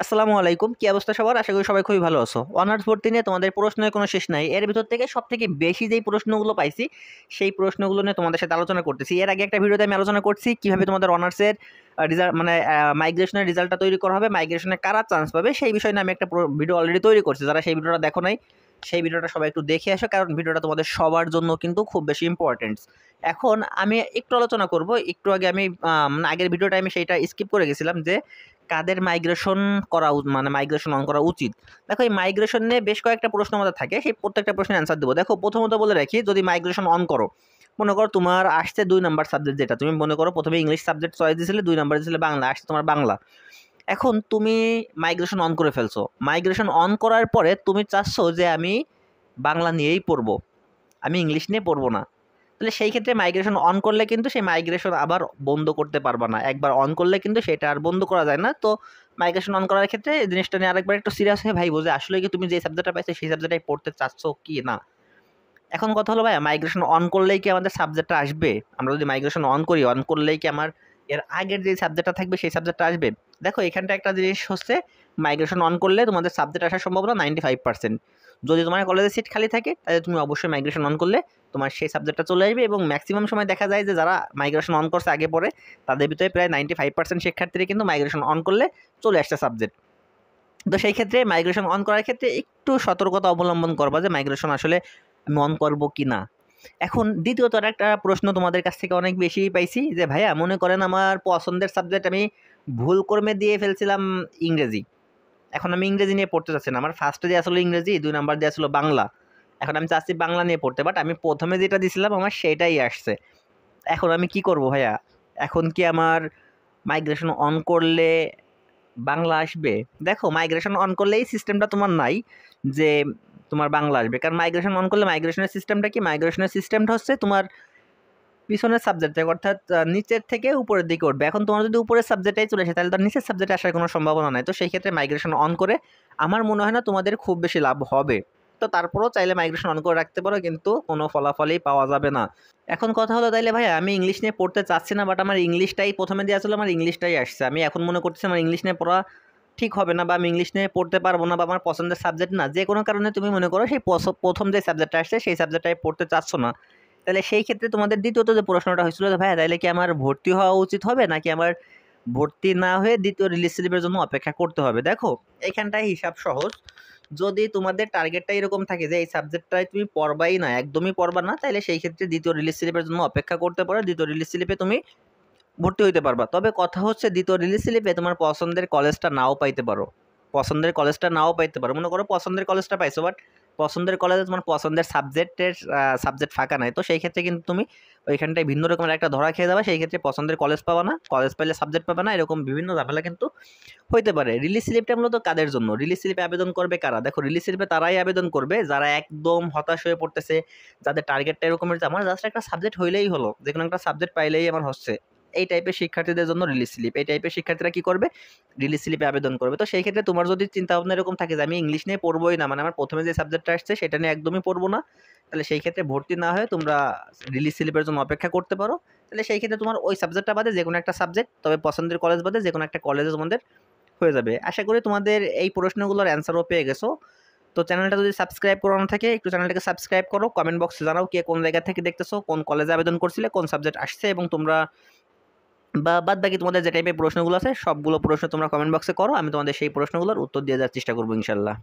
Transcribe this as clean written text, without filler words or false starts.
আসসালামু আলাইকুম। কি অবস্থা সবার? আশা করি সবাই খুবই ভালো আছো। অনার্স ভর্তি নিয়ে তোমাদের প্রশ্নের কোনো শেষ নাই। এর ভিতর থেকে সবথেকে বেশি যেই প্রশ্নগুলো পাইছি, সেই প্রশ্নগুলো নিয়ে তোমাদের সাথে আলোচনা করতেছি। এর আগে একটা ভিডিওতে আমি আলোচনা করছি কিভাবে তোমাদের অনার্সের রেজাল্ট মানে মাইগ্রেশনের রেজাল্টটা তৈরি করা হবে, মাইগ্রেশনে কারা চান্স পাবে সেই বিষয় নিয়ে আমি একটা ভিডিও অলরেডি তৈরি করছি। যারা সেই ভিডিওটা দেখো নাই, সেই ভিডিওটা সবাই একটু দেখে আসো, কারণ ভিডিওটা তোমাদের সবার জন্য কিন্তু খুব বেশি ইম্পর্টেন্ট। এখন আমি একটু আলোচনা করব। একটু আগে আমি আগের ভিডিওটা আমি সেইটা স্কিপ করে গেছিলাম যে কাদের মাইগ্রেশন করা মানে মাইগ্রেশন অন করা উচিত। দেখো, এই মাইগ্রেশন নিয়ে বেশ কয়েকটা প্রশ্ন আমাদের থাকে, সেই প্রত্যেকটা প্রশ্নের অ্যান্সার দেবো। দেখো, প্রথমত বলে রাখি, যদি মাইগ্রেশন অন করো, মনে করো তোমার আসছে 2 নাম্বার সাবজেক্ট, যেটা তুমি মনে করো প্রথমে ইংলিশ সাবজেক্ট চয়েস দিয়েছিলে, 2 নাম্বার দিয়েছিলে বাংলা, আসছে তোমার বাংলা। এখন তুমি মাইগ্রেশন অন করে ফেলছো। মাইগ্রেশন অন করার পরে তুমি চাচ্ছ যে আমি বাংলা নিয়েই পড়বো, আমি ইংলিশ নিয়ে পড়বো না। তাহলে সেই ক্ষেত্রে মাইগ্রেশন অন করলে কিন্তু সেই মাইগ্রেশন আবার বন্ধ করতে পারবা না। একবার অন করলে কিন্তু সেটা আর বন্ধ করা যায় না। তো মাইগ্রেশন অন করার ক্ষেত্রে এই জিনিসটা নিয়ে আরেকবার একটু সিরিয়াস হয়ে ভাইবো যে আসলে কি তুমি যে সাবজেক্টটা পাইছো সেই সাবজেক্টটাই পড়তে চাচ্ছ কি না। এখন কথা হলো, ভাই মাইগ্রেশন অন করলেই কি আমাদের সাবজেক্টটা আসবে? আমরা যদি মাইগ্রেশন অন করি, অন করলেই কি আমার এর আগের যে সাবজেক্টটা থাকবে সেই সাবজেক্টটা আসবে? দেখো, এখানটা একটা জিনিস হচ্ছে, মাইগ্রেশন অন করলে তোমাদের সাবজেক্ট আসার সম্ভাবনা 95%। যদি তোমার কলেজে সিট খালি থাকে, তাহলে তুমি অবশ্যই মাইগ্রেশন অন করলে তোমার সেই সাবজেক্টটা চলে আসবে। এবং ম্যাক্সিমাম সময় দেখা যায় যে যারা মাইগ্রেশন অন করছে আগে পরে, তাদের ভিতরে প্রায় 95% শিক্ষার্থীরা কিন্তু মাইগ্রেশন অন করলে চলে আসছে সাবজেক্ট। তো সেই ক্ষেত্রে মাইগ্রেশন অন করার ক্ষেত্রে একটু সতর্কতা অবলম্বন করবা যে মাইগ্রেশন আসলে আমি অন করবো কি না। এখন দ্বিতীয়ত একটা প্রশ্ন তোমাদের কাছ থেকে অনেক বেশি পাইছি যে ভাইয়া, মনে করেন আমার পছন্দের সাবজেক্ট আমি ভুল কর্মে দিয়ে ফেলছিলাম ইংরেজি। এখন আমি ইংরেজি নিয়ে পড়তে চাচ্ছি না, আমার ফার্স্টে দিয়ে আসলো ইংরেজি, 2 নাম্বার দিয়ে আসলো বাংলা। এখন আমি চাচ্ছি বাংলা নিয়ে পড়তে, বাট আমি প্রথমে যেটা দিছিলাম আমার সেটাই আসছে। এখন আমি কি করব ভাইয়া? এখন কি আমার মাইগ্রেশন অন করলে বাংলা আসবে? দেখো, মাইগ্রেশন অন করলে এই সিস্টেমটা তোমার নাই যে তোমার বাংলা আসবে, কারণ মাইগ্রেশন অন করলে মাইগ্রেশনের সিস্টেমটা কি, মাইগ্রেশনের সিস্টেমটা হচ্ছে তোমার পিছনের সাবজেক্ট থেকে, অর্থাৎ নিচের থেকে উপরের দিকে উঠবে। এখন তোমার যদি উপরের সাবজেক্টটাই চলে আসে, তাহলে তার নিচের সাবজেক্টে আসার কোনো সম্ভাবনা নাই। তো সেই ক্ষেত্রে মাইগ্রেশন অন করে আমার মনে হয় না তোমাদের খুব বেশি লাভ হবে। তো তারপরেও চাইলে মাইগ্রেশন অন করে রাখতে পারো, কিন্তু কোনো ফলাফলই পাওয়া যাবে না। এখন কথা হলো, তাইলে ভাই আমি ইংলিশ নিয়ে পড়তে চাচ্ছি না, বাট আমার ইংলিশটাই প্রথমে দেওয়া ছিল, আমার ইংলিশটাই আসছে। আমি এখন মনে করতেছি আমার ইংলিশ নিয়ে পড়া ঠিক হবে না, বা আমি ইংলিশ নিয়ে পড়তে পারবো না, বা আমার পছন্দের সাবজেক্ট না, যে কোনো কারণে তুমি মনে করো সেই প্রথম যে সাবজেক্টটা আসছে সেই সাবজেক্টটাই পড়তে চাচ্ছ না। তাহলে সেই ক্ষেত্রে তোমাদের দ্বিতীয়ত যে প্রশ্নটা হয়েছিল যে ভাইয়া, তাহলে কি আমার ভর্তি হওয়া উচিত হবে, নাকি আমার ভর্তি না হয়ে দ্বিতীয় রিলিজ স্লিপের জন্য অপেক্ষা করতে হবে? দেখো, এখানটায় হিসাব সহজ। যদি তোমাদের টার্গেটটা এরকম থাকে যে এই সাবজেক্টটাই তুমি পড়বাই না, একদমই পড়বা না, তাহলে সেই ক্ষেত্রে দ্বিতীয় রিলিজ স্লিপের জন্য অপেক্ষা করতে পারো। দ্বিতীয় রিলিজ স্লিপে তুমি ভর্তি হইতে পারবা। তবে কথা হচ্ছে, দ্বিতীয় রিলিজ স্লিপে তোমার পছন্দের কলেজটা নাও পাইতে পারো। পছন্দের কলেজটা নাও পাইতে পারো। মনে করো পছন্দের কলেজটা পাইছো, বাট পছন্দের কলেজে তোমার পছন্দের সাবজেক্ট ফাঁকা নাই। তো সেই ক্ষেত্রে কিন্তু তুমি ওইখানটায় ভিন্ন রকমের একটা ধরা খেয়ে যাবে। সেই ক্ষেত্রে পছন্দের কলেজ পাবা না, কলেজ পাইলে সাবজেক্ট পাবে না, এরকম বিভিন্ন ঝামেলা কিন্তু হইতে পারে। রিলিজ স্লিপটা মূলত কাদের জন্য? রিলিজ স্লিপে আবেদন করবে কারা? দেখো, রিলিজ স্লিপে তারাই আবেদন করবে যারা একদম হতাশ হয়ে পড়তেছে, যাদের টার্গেটটা এরকমের যে আমার জাস্ট একটা সাবজেক্ট হইলেই হলো, যে কোনো একটা সাবজেক্ট পাইলেই আমার হচ্ছে। এই টাইপের শিক্ষার্থীদের জন্য রিলিজ স্লিপ। এই টাইপের শিক্ষার্থীরা কি করবে? রিলিজ স্লিপে আবেদন করবে। তো সেই ক্ষেত্রে তোমার যদি চিন্তা ভাবনা এরকম থাকে যে আমি ইংলিশ নিয়ে পড়বোই না, মানে আমার প্রথমে যে সাবজেক্টটা আসছে সেটা নিয়ে একদমই পড়বো না, তাহলে সেই ক্ষেত্রে ভর্তি না হয়ে তোমরা রিলিজ স্লিপের জন্য অপেক্ষা করতে পারো। তাহলে সেই ক্ষেত্রে তোমার ওই সাবজেক্টটা বাদে যে কোনো একটা সাবজেক্ট, তবে পছন্দের কলেজ বাদে যে কোনো একটা কলেজে তোমাদের হয়ে যাবে। আশা করি তোমাদের এই প্রশ্নগুলোর অ্যান্সারও পেয়ে গেছো। তো চ্যানেলটা যদি সাবস্ক্রাইব করানো থাকে, একটু চ্যানেলটাকে সাবস্ক্রাইব করো। কমেন্ট বক্সে জানাও কে কোন জায়গা থেকে দেখতেছো, কোন কলেজে আবেদন করছিলে, কোন সাবজেক্ট আসছে, এবং তোমরা বা বাদ বাকি তোমাদের যে টাইপের প্রশ্নগুলো আছে সবগুলো প্রশ্ন তোমরা কমেন্ট বক্সে করো। আমি তোমাদের সেই প্রশ্নগুলোর উত্তর দিয়ে দেওয়ার চেষ্টা করবো ইনশাল্লাহ।